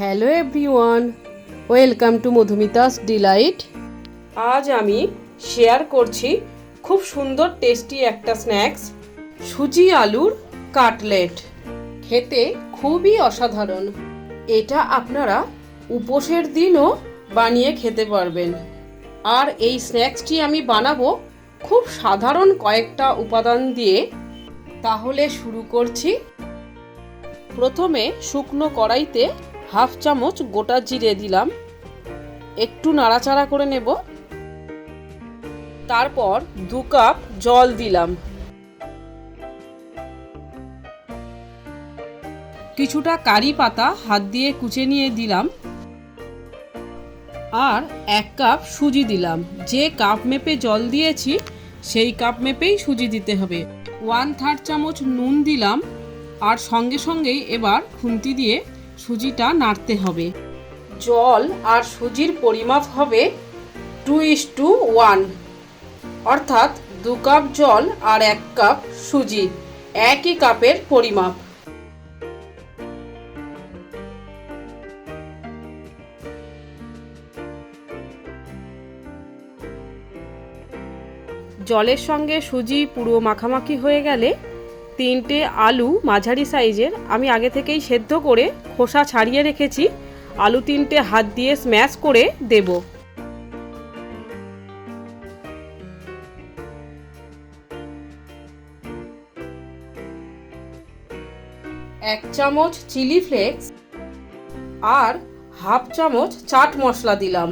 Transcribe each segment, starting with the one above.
Hello everyone, welcome to Madhumita's delight. আজ আমি share করছি খুব সুন্দর টেস্টি একটা স্ন্যাক্স, সুজি আলুর কাটলেট। খেতে খুবই অসাধারণ। এটা আপনারা উপোসের দিনও বানিয়ে খেতে পারবেন। আর এই স্ন্যাক্সটি আমি বানাবো খুব সাধারণ কয়েকটা উপাদান দিয়ে। তাহলে শুরু করছি। প্রথমে শুকনো কড়াইতে হাফ চামচ গোটা জিরে দিলাম, একটু নাড়াচাড়া করে নেব। তারপর 2 কাপ জল দিলাম, কিছুটা কারি পাতা হাত দিয়ে কুচে নিয়ে দিলাম, আর 1 কাপ সুজি দিলাম। যে কাপ মেপে জল দিয়েছি সেই কাপ মেপেই সুজি দিতে হবে। 1/3 চামচ নুন দিলাম, আর সঙ্গে সঙ্গেই এবার খুন্তি দিয়ে সুজিটা নাড়তে হবে। জল আর সুজির পরিমাপ হবে 2:1, অর্থাৎ 2 কাপ জল আর 1 কাপ সুজি, একই কাপের পরিমাপ। জলের সঙ্গে সুজি পুরো মাখামাখি হয়ে গেলে 3টে আলু মাঝারি সাইজের আমি আগে থেকেই সেদ্ধ করে খোসা ছাড়িয়ে রেখেছি, আলু 3টে হাত দিয়ে স্ম্যাশ করে দেব। এক চামচ চিলি ফ্লেক্স আর হাফ চামচ চাট মশলা দিলাম।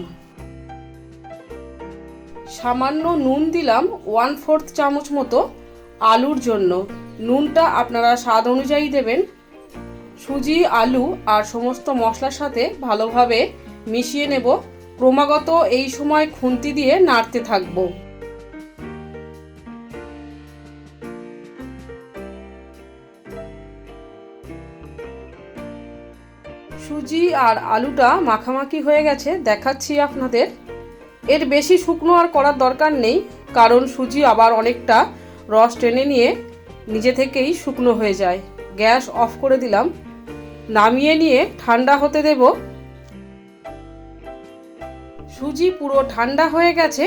সামান্য নুন দিলাম 1/4 চামচ মতো আলুর জন্য। নুনটা আপনারা স্বাদ অনুযায়ী দেবেন। সুজি, আলু আর সমস্ত মশলার সাথে ভালোভাবে মিশিয়ে নেব। ক্রমাগত এই সময় খুন্তি দিয়ে নাড়তে থাকব। সুজি আর আলুটা মাখামাখি হয়ে গেছে, দেখাচ্ছি আপনাদের। এর বেশি শুকনো আর করার দরকার নেই, কারণ সুজি আবার অনেকটা রস টেনে নিয়ে নিজে থেকেই শুকনো হয়ে যায়। গ্যাস অফ করে দিলাম, নামিয়ে নিয়ে ঠান্ডা হতে দেব। সুজি পুরো ঠান্ডা হয়ে গেছে।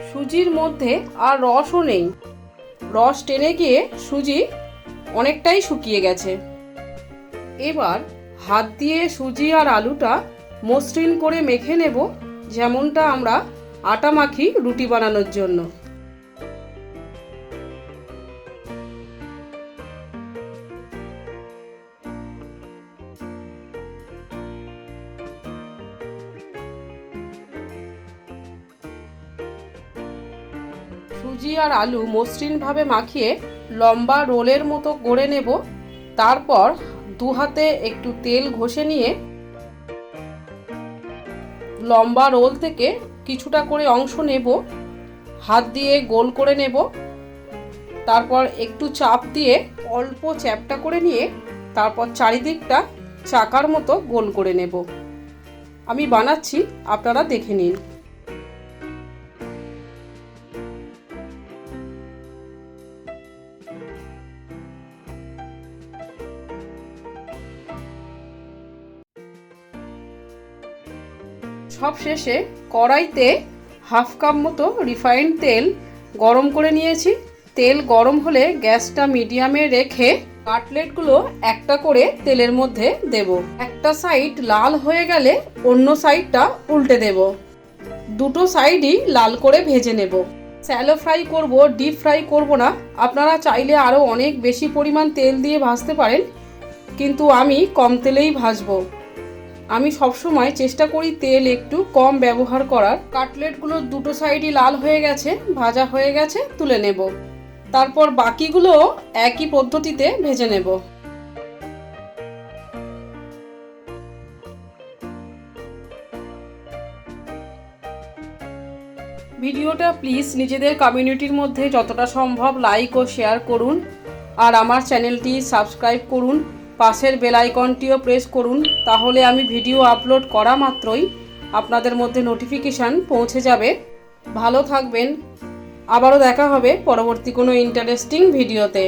সুজির মধ্যে আর রসও নেই, রস টেনে গিয়ে সুজি অনেকটাই শুকিয়ে গেছে। এবার হাত দিয়ে সুজি আর আলুটা মসৃণ করে মেখে নেব, যেমনটা আমরা আটা মাখি রুটি বানানোর জন্য। সুজি আর আলু মসৃণভাবে মাখিয়ে লম্বা রোলের মতো গড়ে নেব। তারপর 2 হাতে একটু তেল ঘষে নিয়ে লম্বা রোল থেকে কিছুটা করে অংশ নেব, হাত দিয়ে গোল করে নেব। তারপর একটু চাপ দিয়ে অল্প চ্যাপটা করে নিয়ে তারপর চারিদিকটা চাকার মতো গোল করে নেব। আমি বানাচ্ছি, আপনারা দেখে নিন। সব শেষে কড়াইতে হাফ কাপ মতো রিফাইন্ড তেল গরম করে নিয়েছি। তেল গরম হলে গ্যাসটা মিডিয়ামে রেখে কাটলেটগুলো একটা করে তেলের মধ্যে দেব। একটা সাইড লাল হয়ে গেলে অন্য সাইডটা উল্টে দেব। দুটো সাইডই লাল করে ভেজে নেব। শ্যালো ফ্রাই করব, ডিপ ফ্রাই করব না। আপনারা চাইলে আরও অনেক বেশি পরিমাণ তেল দিয়ে ভাজতে পারেন, কিন্তু আমি কম তেলেই ভাজবো। আমি সবসময় চেষ্টা করি তেল একটু কম ব্যবহার করার। কাটলেটগুলো দুটো সাইডই লাল হয়ে গেছে, ভাজা হয়ে গেছে, তুলে নেব। তারপর বাকিগুলো একই পদ্ধতিতে ভেজে নেব। ভিডিওটা প্লিজ নিজেদের কমিউনিটির মধ্যে যতটা সম্ভব লাইক ও শেয়ার করুন, আর আমার চ্যানেলটি সাবস্ক্রাইব করুন। পাশের বেল আইকনটিও প্রেস করুন, তাহলে আমি ভিডিও আপলোড করা মাত্রই আপনাদের মধ্যে নোটিফিকেশান পৌঁছে যাবে। ভালো থাকবেন, আবারও দেখা হবে পরবর্তী কোনো ইন্টারেস্টিং ভিডিওতে।